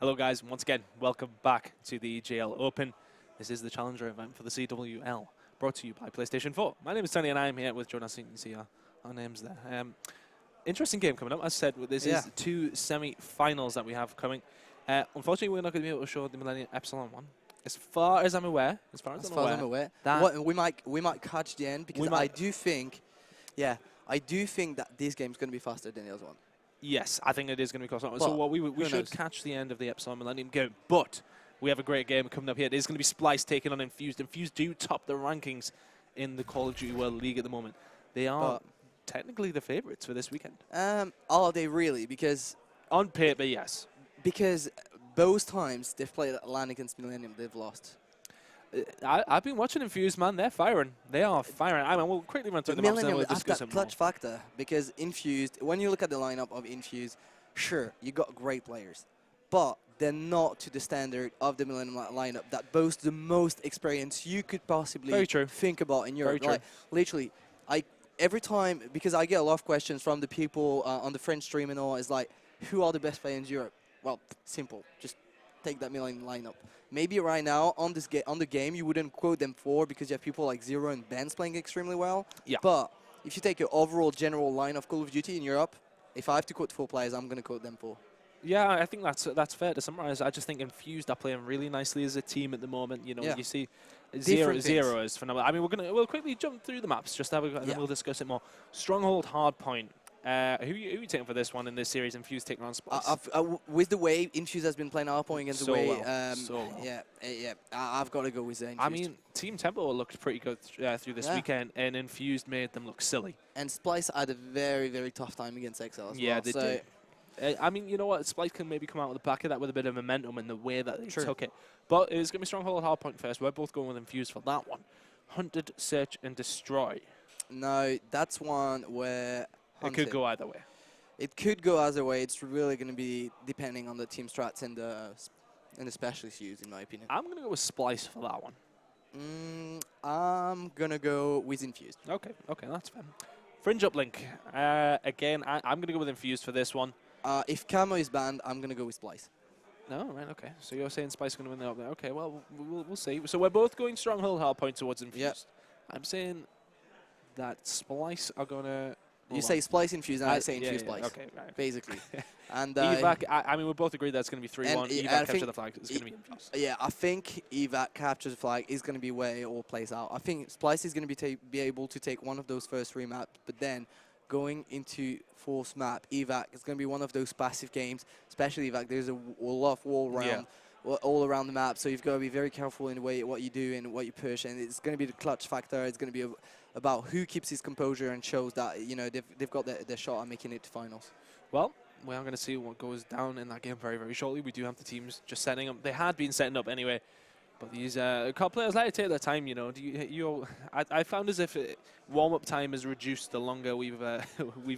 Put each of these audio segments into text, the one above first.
Hello guys, once again, welcome back to the EGL Open. This is the Challenger event for the CWL, brought to you by PlayStation 4. My name is Tony and I am here with Jonas. You can see our names there. Interesting game coming up. As I said, this is two semi-finals that we have coming. Unfortunately, we're not going to be able to show the Millennium Epsilon one. As far as I'm aware, we might catch the end because I do think that this game is going to be faster than the other one. Yes, I think it is going to be close. So what we should catch the end of the Epsilon Millennium game, but we have a great game coming up here. It is going to be Splyce taking on Infused. Infused do top the rankings in the Call of Duty World League at the moment. They are technically the favourites for this weekend. Are they really? Because on paper, yes. Because both times they've played Atlantic against Millennium, they've lost. I've been watching Infused, man. They're firing. They are firing. I mean, we'll quickly run through the maps and then we'll discuss that clutch factor, because Infused, when you look at the lineup of Infused, sure, you got great players, but they're not to the standard of the Millennium lineup that boasts the most experience you could possibly think about in Europe. Like, literally, every time, because I get a lot of questions from the people on the French stream and all, is like, who are the best players in Europe? Well, simple. Just take that Millennium lineup. Maybe right now on the game you wouldn't quote them for because you have people like Zero and Benz playing extremely well. Yeah. But if you take your overall general line of Call of Duty in Europe, if I have to quote 4 players, I'm going to quote them 4. Yeah, I think that's fair to summarize. I just think Infused are playing really nicely as a team at the moment. You know, you see Zero is phenomenal. I mean, we'll quickly jump through the maps just to have and then we'll discuss it more. Stronghold Hardpoint. Who are you taking for this one in this series? Infused taking on Splyce. With the way Infused has been playing Hardpoint against the way, I've got to go with Infused. I mean, Team Tempo looked pretty good through this weekend, and Infused made them look silly. And Splyce had a very, very tough time against XL as well. Yeah, they did. I mean, you know what? Splyce can maybe come out of the back of that with a bit of momentum in the way that they took it. But it's going to be Stronghold Hardpoint first. We're both going with Infused for that one. Hunted, Search, and Destroy. No, that's one where it could go either way. It could go either way. It's really going to be depending on the team strats and the specialists used, in my opinion. I'm going to go with Splyce for that one. I'm going to go with Infused. Okay, that's fair. Fringe Uplink. Again, I'm going to go with Infused for this one. If Camo is banned, I'm going to go with Splyce. No, right, okay. So you're saying Splyce is going to win the up there. Okay, well, we'll see. So we're both going Stronghold Hardpoint towards Infused. Yep. I'm saying that Splyce are going to... You say Splyce Infused, and I say Infused Splyce. Okay, right. Basically. And evac, I mean, we both agree that's going to be 3-1. Evac capture the flag is going to be Infused. Yeah, I think Evac capture the flag is going to be where it all plays out. I think Splyce is going to be able to take one of those first 3 maps, but then going into 4th map, Evac is going to be one of those passive games, especially Evac. There's a lot of wall around. All around the map, so you've got to be very careful in the way what you do and what you push, and it's going to be the clutch factor. It's going to be about who keeps his composure and shows that they've got their shot at making it to finals. Well, we are going to see what goes down in that game very, very shortly. We do have the teams just setting up. They had been setting up anyway, but these players like to take their time. You know, I found as if warm-up time has reduced the longer we've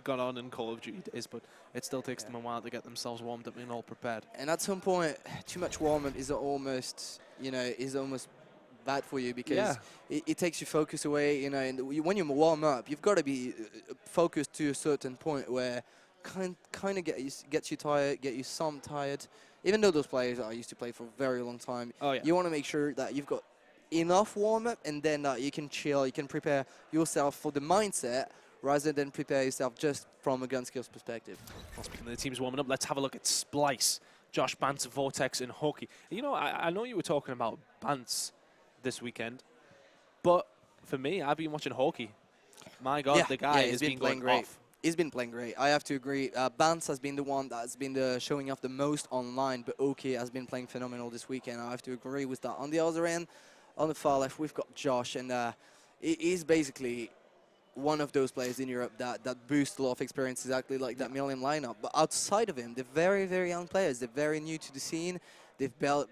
gone on in Call of Duty days, but it still takes them a while to get themselves warmed up and all prepared. And at some point, too much warm-up is almost bad for you because it takes your focus away. And when you warm up, you've got to be focused to a certain point where kind of gets you tired, get you some tired. Even though those players are used to play for a very long time, you want to make sure that you've got enough warm-up and then you can chill, you can prepare yourself for the mindset rather than prepare yourself just from a gun skills perspective. Well, speaking of the teams warming up, let's have a look at Splyce. Josh Bantz, Vortex, and Hockey. You know, I know you were talking about Bantz this weekend, but for me, I've been watching Hockey. My God, the guy has been going off. He's been playing great. I have to agree. Bantz has been the one that's been showing off the most online, but Oki has been playing phenomenal this weekend. I have to agree with that. On the other end, on the far left, we've got Josh, and he's basically one of those players in Europe that boosts a lot of experience, exactly like that Millennium lineup. But outside of him, they're very, very young players. They're very new to the scene.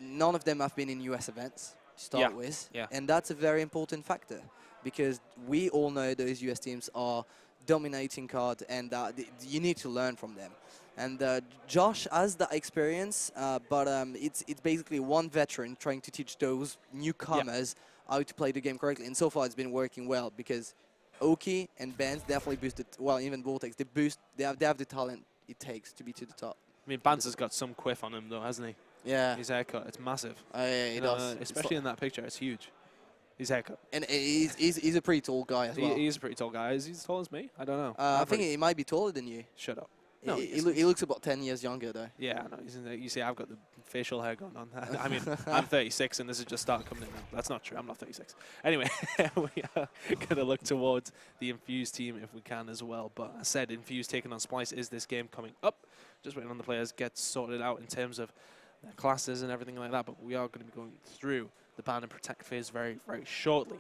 None of them have been in US events to start with, and that's a very important factor because we all know those US teams are dominating card, and you need to learn from them. And Josh has that experience, but it's basically one veteran trying to teach those newcomers how to play the game correctly. And so far, it's been working well because Oki and Benz definitely boosted. Well, even Vortex, they have the talent it takes to be to the top. I mean, Bantz has got some quiff on him, though, hasn't he? Yeah. His haircut, it's massive. Yeah, he does. Especially in that picture, it's huge. His haircut. And he's a pretty tall guy as well. He's a pretty tall guy. Is he as tall as me? I don't know. I think he might be taller than you. Shut up. No, he looks about 10 years younger, though. Yeah, no, you see, I've got the facial hair going on. I mean, I'm 36, and this has just started coming in now. That's not true. I'm not 36. Anyway, we are going to look towards the Infused team if we can as well. But I said Infused taking on Splyce is this game coming up. Just waiting on the players get sorted out in terms of their classes and everything like that. But we are going to be going through the ban and protect phase very, very shortly.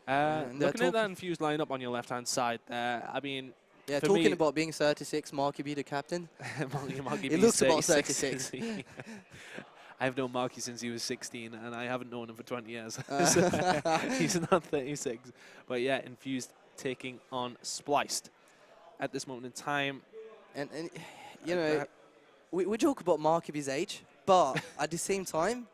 Looking at that Infused lineup on your left-hand side there, I mean... Yeah, talking about being 36, Marky be the captain. Marky it looks about 36. I've known Marky since he was 16, and I haven't known him for 20 years. He's not 36. But yeah, Infused taking on Spliced at this moment in time. And you know, we joke about Marky's age, but at the same time,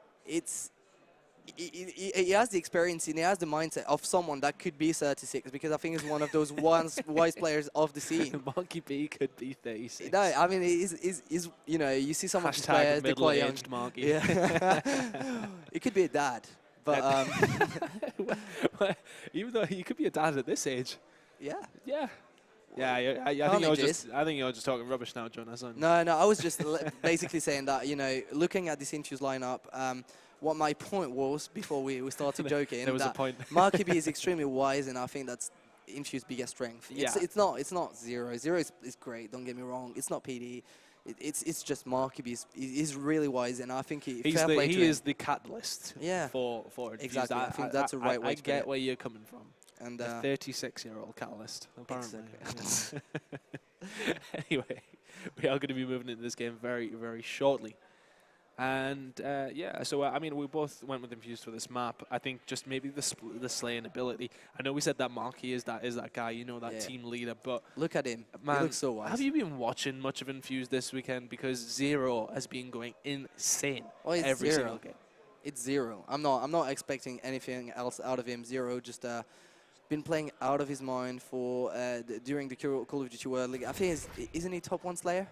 he has the experience and he has the mindset of someone that could be 36, because I think he's one of those wise players of the scene. Marky B could be 36. No, I mean, he's you know, you see some of these players, they're quite young. Marky. Yeah. It could be a dad, but even though he could be a dad at this age. Yeah. Yeah. Yeah, I think you're just talking rubbish now, Jonathan. No, I was just basically saying that, you know, looking at this Infused lineup, what my point was before we started joking. There was a point. Marky B is extremely wise, and I think that's Infused biggest strength. Yeah. It's not Zero. Zero is great. Don't get me wrong. It's not PD. It's just Marky B. He's really wise, and I think he is the catalyst. Yeah. For Infused. Exactly. I think that's a right way. I get where you're coming from. And a 36-year-old catalyst, apparently. Exactly. Anyway, we are going to be moving into this game very, very shortly. And yeah, so I mean, we both went with Infused for this map. I think just maybe the slaying ability. I know we said that Marky is that guy, you know, that team leader, but look at him. Man, he looks so wise. Have you been watching much of Infused this weekend? Because Zero has been going insane every single game. It's Zero. I'm not expecting anything else out of him. Zero just been playing out of his mind for during the Call of Duty World League. I think isn't he top 1 Slayer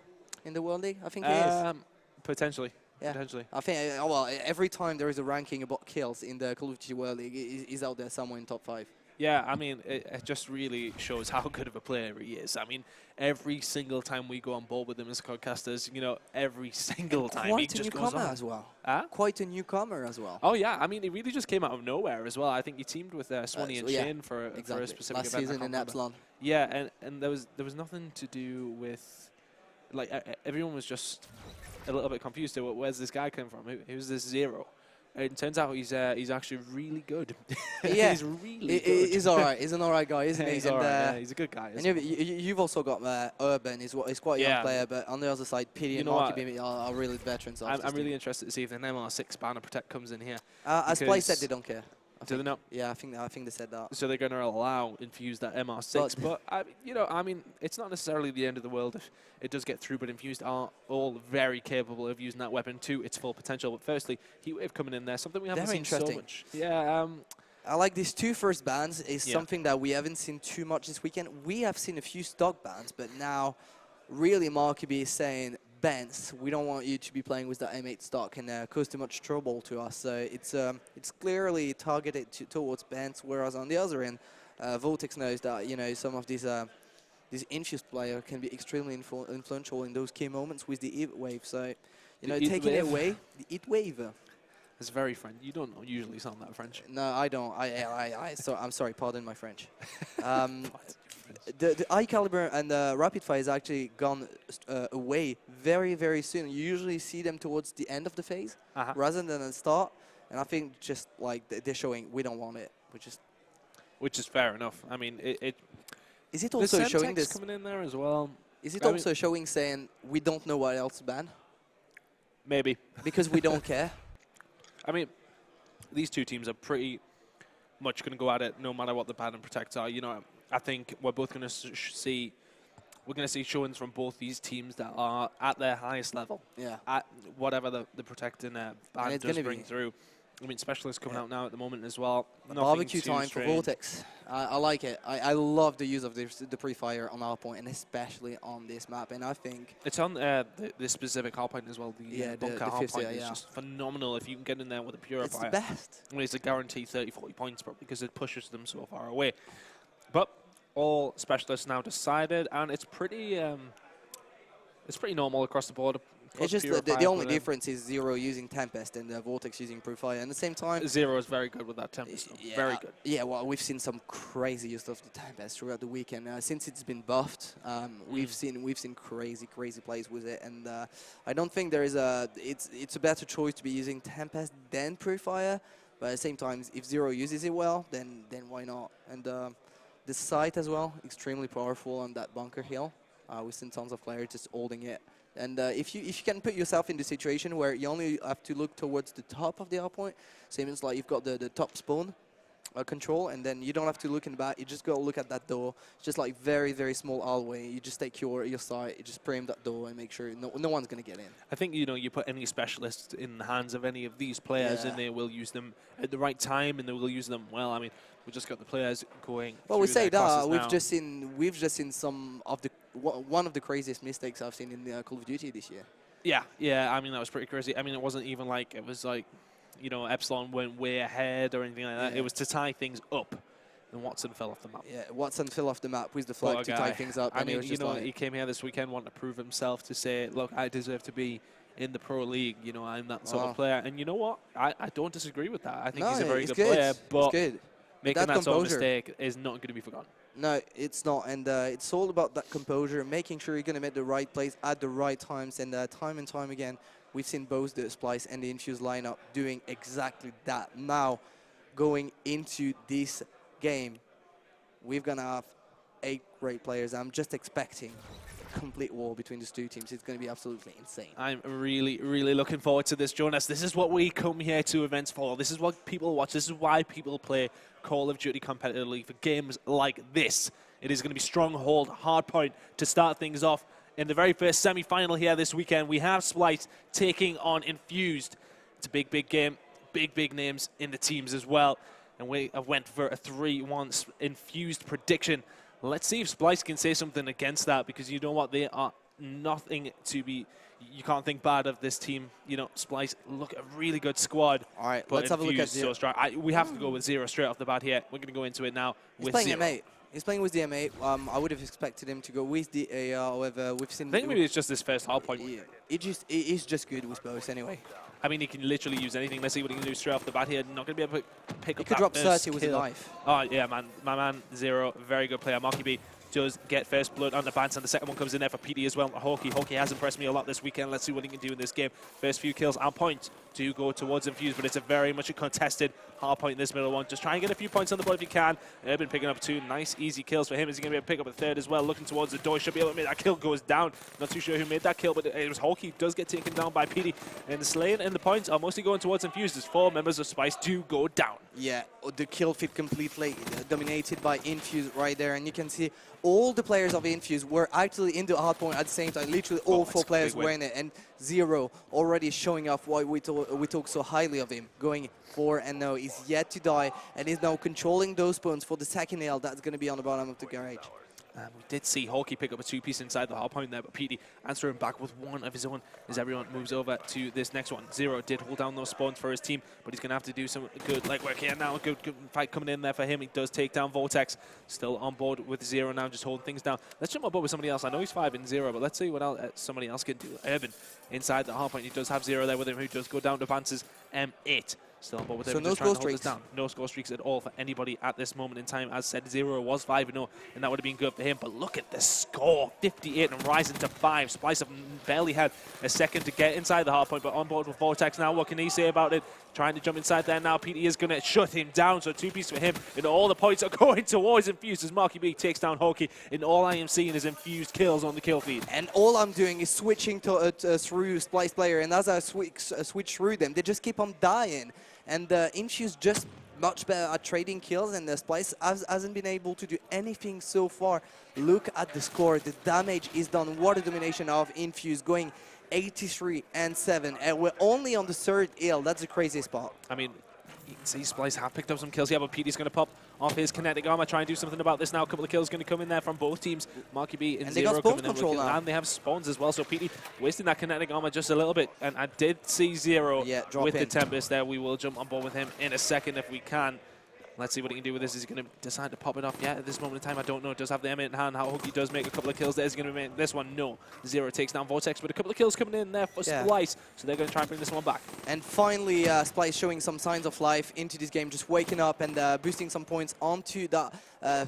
in the World League? I think he is. Potentially. Yeah. Potentially. I think well, every time there is a ranking about kills in the Call of Duty World League, he's out there somewhere in top 5. Yeah, I mean, it just really shows how good of a player he is. I mean, every single time we go on board with him as podcasters, you know, every single time he just goes on. As well. Huh? Quite a newcomer as well. Oh yeah, I mean, he really just came out of nowhere as well. I think he teamed with Swanee and Shane for a specific last event. Season in Epsilon. Yeah, and there was nothing to do with, like, everyone was just a little bit confused to where's this guy come from? Who's this Zero? It turns out he's actually really good. Yeah, he's really good. He's all right. He's an all right guy, isn't he? He's all right. Yeah, he's a good guy. And you've also got Urban. He's quite a young player, but on the other side, PD and Marky are really veterans. I'm really interested to see if an MR6 banner protect comes in here. As Splyce said, they don't care. Do they not? Yeah, I think they said that. So they're going to allow Infused that MR6, but I mean, it's not necessarily the end of the world if it does get through. But Infused are all very capable of using that weapon to its full potential. But firstly, Heatwave coming in there, something we haven't seen so much. Yeah. I like these 2 first bans. Is something that we haven't seen too much this weekend. We have seen a few stock bans, but now, really, Marky B is saying, Benz, we don't want you to be playing with that M8 stock and cause too much trouble to us. So it's clearly targeted towards Benz, whereas on the other end, Vortex knows that, you know, some of these Infused players can be extremely influential in those key moments with the heat wave. So, you know, taking it away, the heat wave. It's very French. You don't usually sound that French. No, I don't. I'm sorry. Pardon my French. The high caliber and rapid fire has actually gone away very, very soon. You usually see them towards the end of the phase rather than the start. And I think just like they're showing we don't want it, which is fair enough. I mean, is it also showing this coming in there as well? Is it also showing saying we don't know what else to ban? Maybe because we don't care. I mean, these two teams are pretty much going to go at it no matter what the ban and protect are. You know, I think we're both going to see showings from both these teams that are at their highest level. Yeah. At whatever the protect and ban does bring through. I mean, Specialist coming out now at the moment as well. Barbecue time for Vortex. I like it. I love the use of the pre-fire on our point, and especially on this map. And I think it's on this specific hard point as well. The bunker hard point is just phenomenal. If you can get in there with a purifier, it's the best. I mean, it's a guaranteed 30-40 points, probably, because it pushes them so far away. But all Specialists now decided, and it's pretty normal across the board. It's just the only difference is Zero using Tempest and Vortex using Profile. And at the same time, Zero is very good with that Tempest. Yeah, very good. Yeah, well, we've seen some crazy use of the Tempest throughout the weekend. Since it's been buffed, we've seen crazy plays with it. And I don't think there is it's a better choice to be using Tempest than Profile. But at the same time, if Zero uses it well, then why not? And the site as well, extremely powerful on that bunker hill. We've seen tons of players just holding it. And if you can put yourself in the situation where you only have to look towards the top of the R point, same as like you've got the top spawn control, and then you don't have to look in the back. You just go look at that door. It's just like very small hallway. You just take your side, you just frame that door and make sure no one's gonna get in. I think you put any specialist in the hands of any of these players, and they will use them at the right time, and they will use them well. I mean, we just got the players going. Well, we say that we've just seen some of the one of the craziest mistakes I've seen in Call of Duty this year. Yeah. I mean, that was pretty crazy. I mean, it wasn't even like it was like, Epsilon went way ahead or anything like that. It was to tie things up, and Watson fell off the map. Yeah, Watson fell off the map with the flag to tie things up. I mean, he came here this weekend wanting to prove himself, to say, look, I deserve to be in the pro league. I'm that sort of player. And you know what? I don't disagree with that. I think he's a very good player, but making that sort of mistake is not going to be forgotten. No, it's not, and it's all about that composure, making sure you're going to make the right plays at the right times, and time and time again, we've seen both the Splyce and the Infused lineup doing exactly that. Now, going into this game, we're going to have 8 great players. I'm just expecting complete war between these two teams. It's going to be absolutely insane. I'm really looking forward to this, Jonas. This is what we come here to events for. This is what people watch. This is why people play Call of Duty competitively, for games like this. It is going to be stronghold, hardpoint to start things off. In the very first semi-final here this weekend, we have Splyce taking on Infused. It's a big game, big names in the teams as well. And we went for a 3-1 Infused prediction. Let's see if Splyce can say something against that, because you know what, they are nothing to be. You can't think bad of this team. Splyce look a really good squad. All right, let's have a look at Zero. So strong. We have to go with Zero straight off the bat here. We're going to go into it now with Zero. M8. He's playing with the M8. I would have expected him to go with the AR. However, we've seen. I think maybe it's just this first hard point. He's just good with both anyway. I mean, he can literally use anything. Let's see what he can do straight off the bat here. Not going to be able to pick up that. He could drop 30 with a kill. knife. Oh, yeah, man. My man, Zero, very good player. Marky B does get first blood on the Bants, and the second one comes in there for PD as well. Hawkey has impressed me a lot this weekend. Let's see what he can do in this game. First few kills and points do go towards Infused, but it's a very much a contested hard point in this middle one. Just try and get a few points on the board if you can. Urban picking up 2 nice, easy kills for him. Is he going to be able to pick up a third as well? Looking towards the door. Should be able to make that kill. Goes down. Not too sure who made that kill, but it was Hawkey. Does get taken down by PD. And the slaying and the points are mostly going towards Infused as 4 members of Splyce do go down. Yeah, the kill feed completely dominated by Infused right there. And you can see all the players of Infused were actually in the hard point at the same time. Literally all 4 players were in it. And Zero already showing off why we talk so highly of him. Going 4-0. He's yet to die. And he's now controlling those spawns for the second nail. That's going to be on the bottom of the garage. We did see Hawkey pick up a 2-piece inside the hard point there, but PD answering back with 1 of his own as everyone moves over to this next one. Zero did hold down those spawns for his team, but he's going to have to do some good legwork here now. Good fight coming in there for him. He does take down Vortex. Still on board with Zero now, just holding things down. Let's jump on board with somebody else. I know he's 5-0, but let's see what else somebody else can do. Urban inside the hard point. He does have Zero there with him, who does go down to Vance's M8. Still on board with him. So no score streaks. No score streaks at all for anybody at this moment in time. As said, Zero was 5-0, and that would have been good for him. But look at the score, 58 and rising to 5. Splyce have barely had a second to get inside the hard point, but on board with Vortex now. What can he say about it? Trying to jump inside there now. PD is going to shut him down, so 2-piece for him. And all the points are going towards Infused as Marky B takes down Hawkey. And all I am seeing is Infused kills on the kill feed. And all I'm doing is switching to through Splyce player, and as I switch through them, they just keep on dying. And Infused just much better at trading kills, and Splyce hasn't been able to do anything so far. Look at the score. The damage is done. What a domination of Infused, going 83-7. And we're only on the 3rd hill. That's the craziest part. I mean, You can see Splyce have picked up some kills here, but Petey's going to pop off his kinetic armor, try and do something about this now. A couple of kills going to come in there from both teams. Marky B and they got Zero spawn coming in control with, now. and they have spawns as well. So Petey wasting that kinetic armor just a little bit. And I did see Zero with the Tempest there. We will jump on board with him in a second if we can. Let's see what he can do with this. Is he going to decide to pop it off? Yeah, at this moment in time, I don't know. It does have the M in hand. How Hooky does make a couple of kills there. Is he going to make this one? No. Zero takes down Vortex, but a couple of kills coming in there for Splyce. So they're going to try and bring this one back. And finally, Splyce showing some signs of life into this game, just waking up and boosting some points onto that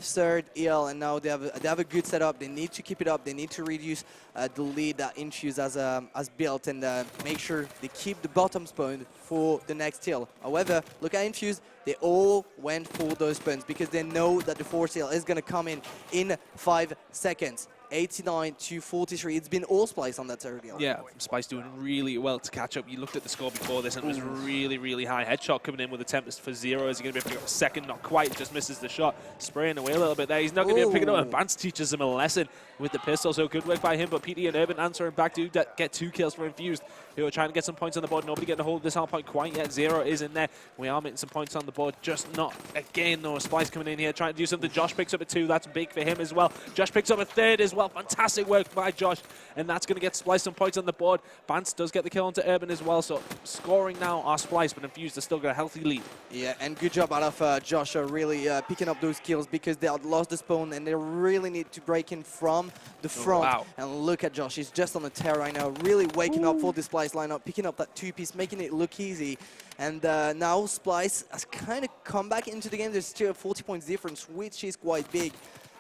third EL. And now they have a good setup. They need to keep it up. They need to reduce the lead that Infused has built and make sure they keep the bottom spawn for the next hill. However, look at Infused. They all went for those spawns because they know that the fourth hill is going to come in 5 seconds. 89 to 43. It's been all Splyce on that third hill. Yeah, Splyce doing really well to catch up. You looked at the score before this and it was really, really high. Headshot coming in with a Tempest for Zero. Is he going to be able to pick up a second? Not quite. Just misses the shot. Spraying away a little bit there. He's not going to be able to pick it up. Advance teaches him a lesson with the pistol. So good work by him. But PT and Urban answering back to get 2 kills for Infused, who are trying to get some points on the board. Nobody getting a hold of this hard point quite yet. Zero is in there. We are making some points on the board. Just not again, though. Splyce coming in here trying to do something. Josh picks up a 2. That's big for him as well. Josh picks up a 3rd as well. Fantastic work by Josh, and that's going to get Splyce some points on the board. Bance does get the kill onto Urban as well, so scoring now are Splyce, but Infused has still got a healthy lead. Yeah, and good job out of Josh really picking up those kills because they had lost the spawn and they really need to break in from the front. Wow. And look at Josh, he's just on the tear right now, really waking up for the Splyce lineup, picking up that 2-piece, making it look easy. And now Splyce has kind of come back into the game. There's still a 40 points difference, which is quite big.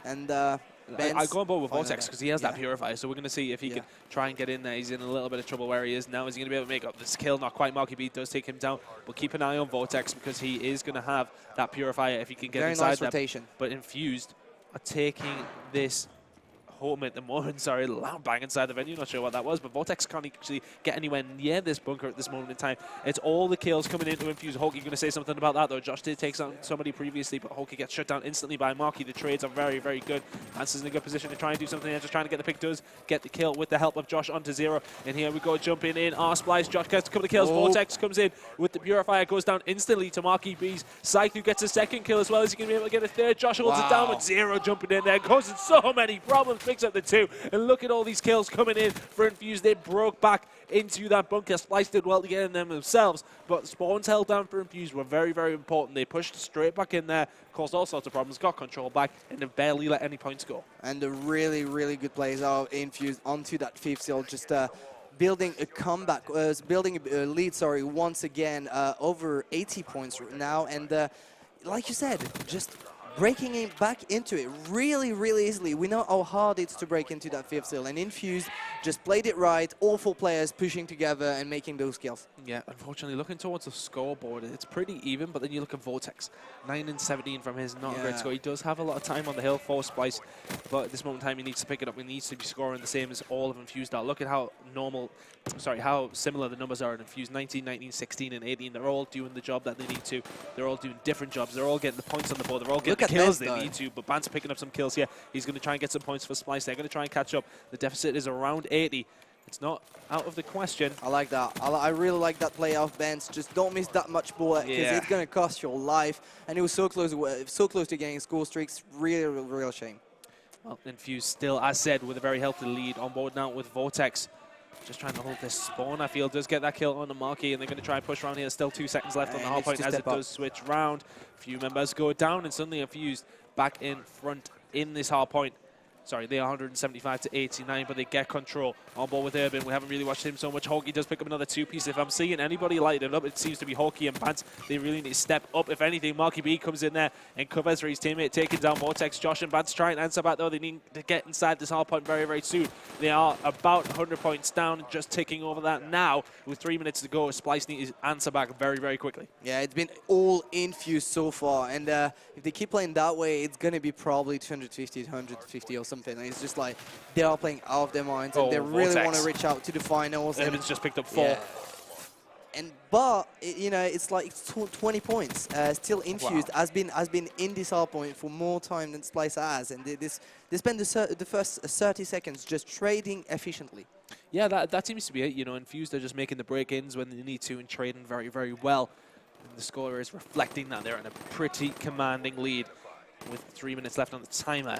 And I go on board with Vortex because he has that Purifier, so we're going to see if he can try and get in there. He's in a little bit of trouble where he is now. Is he going to be able to make up this kill? Not quite. Marky B does take him down, but keep an eye on Vortex because he is going to have that Purifier if he can get inside nice rotation. But Infused are taking this home at the moment. Sorry, loud bang inside the venue. Not sure what that was, but Vortex can't actually get anywhere near this bunker at this moment in time. It's all the kills coming into Infused. Hulky going to say something about that, though. Josh did take somebody previously, but Hulky gets shut down instantly by Marky. The trades are very, very good. Vance is in a good position to try and do something here. Just trying to get the pick. Does get the kill with the help of Josh onto Zero. And here we go, jumping in. Splyce. Josh gets a couple of kills. Vortex comes in with the Purifier. Goes down instantly to Marky B's. Scythe, who gets a second kill as well. Is he going to be able to get a 3rd? Josh holds it down with Zero jumping in there. Causing so many problems. Picks up the 2. And look at all these kills coming in for Infused. They broke back into that bunker. Splyce did well to get in them themselves, but spawns held down for Infused were very, very important. They pushed straight back in there, caused all sorts of problems, got control back, and have barely let any points go. And the really, really good plays are Infused onto that 5th hill, just building a comeback, building a lead, once again, over 80 points now. And like you said, just breaking it back into it really, really easily. We know how hard it's to break into that 5th hill, and Infused just played it right. All 4 players pushing together and making those kills. Yeah, unfortunately, looking towards the scoreboard, it's pretty even, but then you look at Vortex. 9 and 17 from his, not a great score. He does have a lot of time on the hill for Splyce, but at this moment in time, he needs to pick it up. He needs to be scoring the same as all of Infused are. Look at how how similar the numbers are in Infused. 19, 19, 16, and 18. They're all doing the job that they need to. They're all doing different jobs. They're all getting the points on the board. They're all getting the kills they need to, but Bance picking up some kills here. He's going to try and get some points for Splyce. They're going to try and catch up. The deficit is around 80. It's not out of the question. I like that. I really like that play off Bance. Just don't miss that much ball because it's going to cost your life. And it was so close to getting score streaks. Real shame. Well, Infused still, as said, with a very healthy lead on board now with Vortex. Just trying to hold this spawn, I feel. Does get that kill on the Marquee, and they're going to try and push around here. Still 2 seconds left on the hard point as it does switch round. A few members go down, and suddenly Infused back in front in this hard point. Sorry, they are 175 to 89, but they get control on board with Urban. We haven't really watched him so much. Hulky does pick up another 2-piece. If I'm seeing anybody light it up, it seems to be Hulky and Bance. They really need to step up. If anything, Marky B comes in there and covers for his teammate, taking down Vortex. Josh and Bance try and answer back, though. They need to get inside this hard point very, very soon. They are about 100 points down, just ticking over that now. With 3 minutes to go, Splyce needs to answer back very, very quickly. Yeah, it's been all Infused so far. And if they keep playing that way, it's going to be probably 250, 150 or something. And it's just like they are playing out of their minds, and they really want to reach out to the finals. Urban's just picked up 4. But it's like 20 points. Still Infused has been in this hard point for more time than Splyce has, and they spend the first 30 seconds just trading efficiently. Yeah, that seems to be it. Infused are just making the break-ins when they need to and trading very, very well. And the score is reflecting that they're in a pretty commanding lead with 3 minutes left on the timer.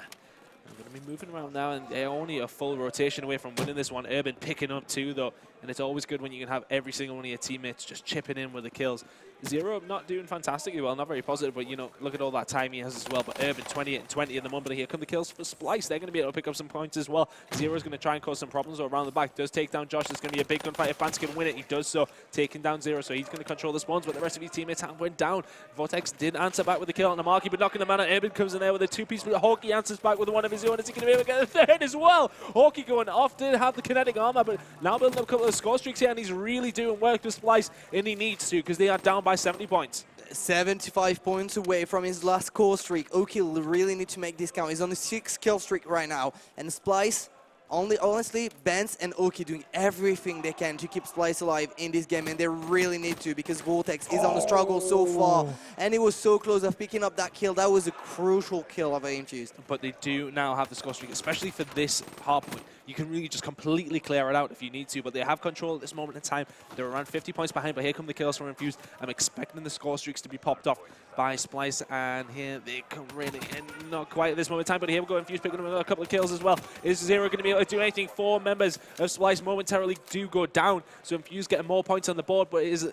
I'm going to be moving around now, and they're only a full rotation away from winning this one. Urban picking up 2, though, and it's always good when you can have every single one of your teammates just chipping in with the kills. Zero not doing fantastically well, not very positive, but, you know, look at all that time he has as well. But Urban 28 and 20 in the moment. Here come the kills for Splyce. They're going to be able to pick up some points as well. Zero's going to try and cause some problems around the back. Does take down Josh. There's going to be a big gunfight. If Vance can win it, he does so, taking down Zero. So he's going to control the spawns, but the rest of his teammates have went down. Vortex did answer back with the kill on the marquee, but knocking the man out. Urban comes in there with a 2-piece, but Hawkeye answers back with one of his own. Is he going to be able to get a third as well? Hawkeye going off, did have the kinetic armor, but now building up a couple of score streaks here, and he's really doing work to Splyce, and he needs to, because they are down by 70 points. 75 points away from his last score streak. Oki really need to make this count. He's on a 6 kill streak right now. And Splyce, honestly, Benz and Oki doing everything they can to keep Splyce alive in this game. And they really need to, because Vortex is on the struggle so far. And he was so close of picking up that kill. That was a crucial kill of Infused. But they do now have the score streak, especially for this hard point. You can really just completely clear it out if you need to, but they have control at this moment in time. They're around 50 points behind, but here come the kills from Infused. I'm expecting the score streaks to be popped off by Splyce, and here they come really in. Not quite at this moment in time, but here we go. Infused picking up a couple of kills as well. Is Zero going to be able to do anything? 4 members of Splyce momentarily do go down, so Infused getting more points on the board, but it is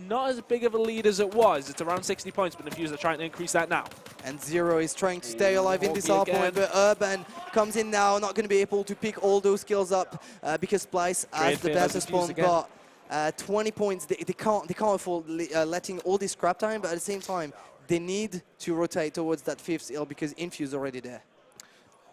not as big of a lead as it was. It's around 60 points, but Infused are trying to increase that now. And Zero is trying to stay alive in this hard point, but Urban comes in now, not going to be able to pick all those kills up because Splyce has the better spawn, but 20 points, they can't afford letting all this scrap time, but at the same time, they need to rotate towards that 5th hill because Infuse already there.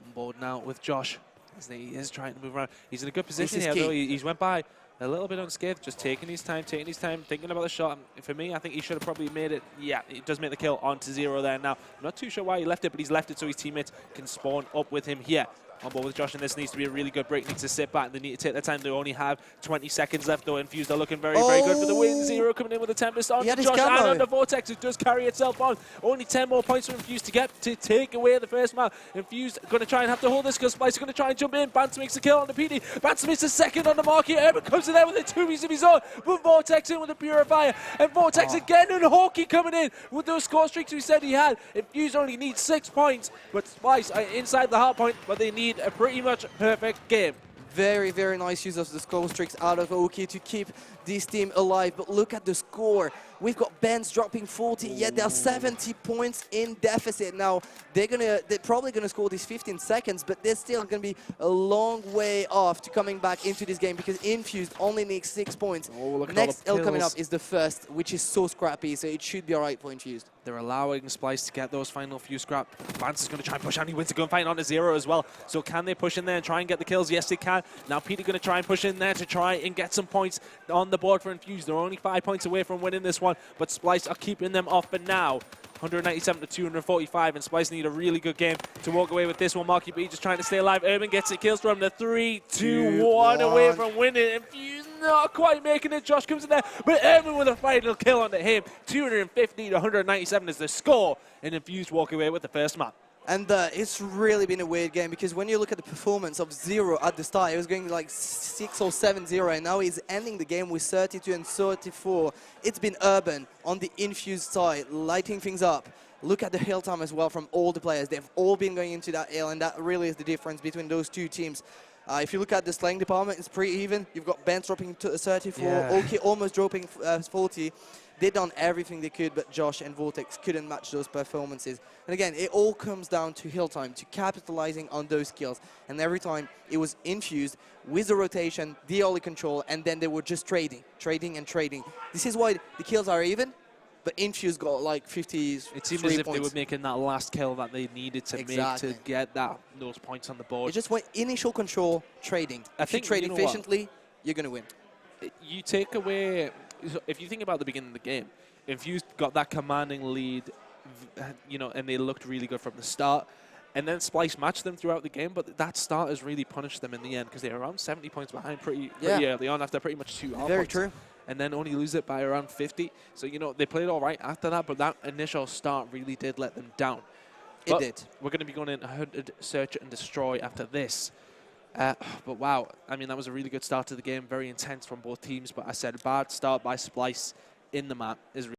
On board now with Josh, as he is trying to move around. He's in a good position here, though. He's went by a little bit unscathed, just taking his time, thinking about the shot. And for me, I think he should have probably made it. Yeah, he does make the kill onto Zero there now. I'm not too sure why he left it, but he's left it so his teammates can spawn up with him here. On board with Josh, and this needs to be a really good break. Needs to sit back. They need to take their time. They only have 20 seconds left, though. Infused are looking very, very good for the win. Zero coming in with a Tempest on Josh and on the Vortex. It does carry itself on. Only 10 more points for Infused to get to take away the first map. Infused going to try and have to hold this because Splyce is going to try and jump in. Bance makes a kill on the PD. Bance makes a second on the marquee. Urban comes in there with a 2-piece of his own. But Vortex in with a Purifier. And Vortex again, and Hawkeye coming in with those score streaks we said he had. Infused only needs 6 points, but Splyce are inside the hard point, but they need a pretty much perfect game. Very, very nice use of the score streaks out of Oki to keep this team alive. But look at the score. We've got Benz dropping 40, yet they're 70 points in deficit. Now, they're probably going to score these 15 seconds, but they're still going to be a long way off to coming back into this game because Infused only needs 6 points. Next L coming up is the first, which is so scrappy, so it should be all right for Infused. They're allowing Splyce to get those final few scrap. Vance is going to try and push on. He wins a gunfight onto Zero as well. So can they push in there and try and get the kills? Yes, they can. Now Peter going to try and push in there to try and get some points on the board for Infused. They're only 5 points away from winning this one, but Splyce are keeping them off for now. 197 to 245, and Splyce need a really good game to walk away with this one. Marky B just trying to stay alive. Urban gets it, kills from the 3, 2, 1 away from winning. Infused not quite making it. Josh comes in there, but Urban with a final kill onto him. 250 to 197 is the score, and Infused walk away with the first map. And it's really been a weird game because when you look at the performance of Zero at the start, it was going like 6 or 7-0, and now he's ending the game with 32 and 34. It's been Urban on the Infused side, lighting things up. Look at the hill time as well from all the players. They've all been going into that hill, and that really is the difference between those two teams. If you look at the slaying department, it's pretty even. You've got Benz dropping to 34, Oki almost dropping 40. They've done everything they could, but Josh and Vortex couldn't match those performances. And again, it all comes down to hill time, to capitalizing on those skills. And every time it was Infused with the rotation, the early control, and then they were just trading. This is why the kills are even, but Infused got like 50. It seemed as if they were making that last kill that they needed to make to get those points on the board. It just went initial control, trading. If you trade efficiently, you're going to win. You take away... If you think about the beginning of the game, Infused got that commanding lead, you know, and they looked really good from the start. And then Splyce matched them throughout the game, but that start has really punished them in the end because they were around 70 points behind pretty early on after pretty much 2 half points. Very true. And then only lose it by around 50. So, you know, they played all right after that, but that initial start really did let them down. It did. We're going to be going in 100 Search and Destroy after this. But wow, I mean, that was a really good start to the game, very intense from both teams. But I said, bad start by Splyce in the map is